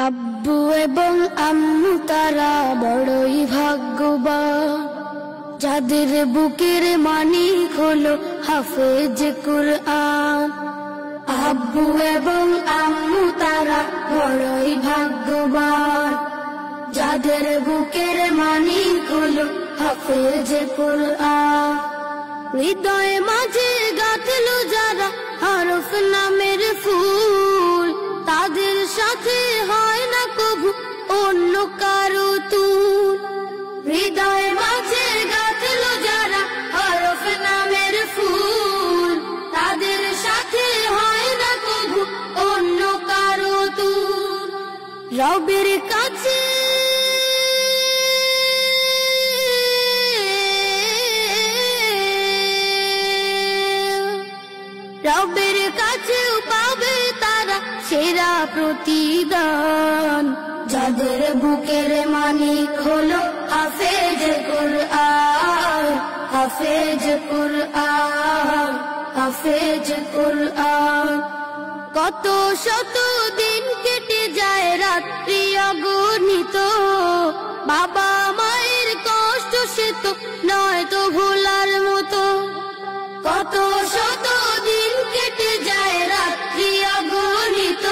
আব্বু এবং আম্মু তারা বড়ই ভাগ্যবান, যাদের বুকের মানিক হলো হাফেজ কুরআন। আব্বু এবং আম্মু তারা বড়ই ভাগ্যবান, যাদের বুকের মানিক হলো হাফেজ কুরআন। হৃদয়ে মাঝে গাঁথলো যারা হরফ নামের ফুল, তাদের সাথে হয় না কবু অন্য কারো তুল। হৃদয়ে মাঝে গাঁথলো যারা হরফ নামের ফুল, তাদের সাথে হয় না কবু অন্য কারো তুল। রবের কাছে রবের কাছেও পাবে তারা সেরা প্রতিদান, যাদের বুকের মানিক হলো হাফেজ কুরআন, হাফেজ কুরআন, হাফেজ কুরআন। কত শত দিন কেটে যায় রাত্রি অগণিত, বাবা মায়ের কষ্ট সে তো নয় তো ভোলার মতো। কত শত দিন কেটে যায় রাত্রি অগণিত,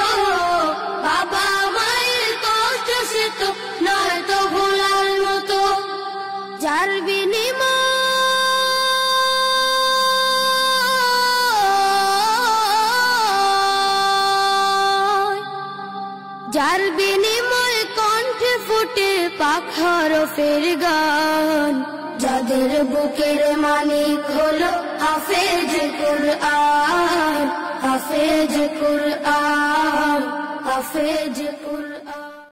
বাবা মায়ের কষ্ট সে তো নয় তো ভোলার মতো। যার বিনিময় কণ্ঠে ফুটে পাক হরফের গান, যাদের বুকের মানিক হলো হাফেজ কুরআন, হাফেজ কুরআন, হাফেজ কুরআন।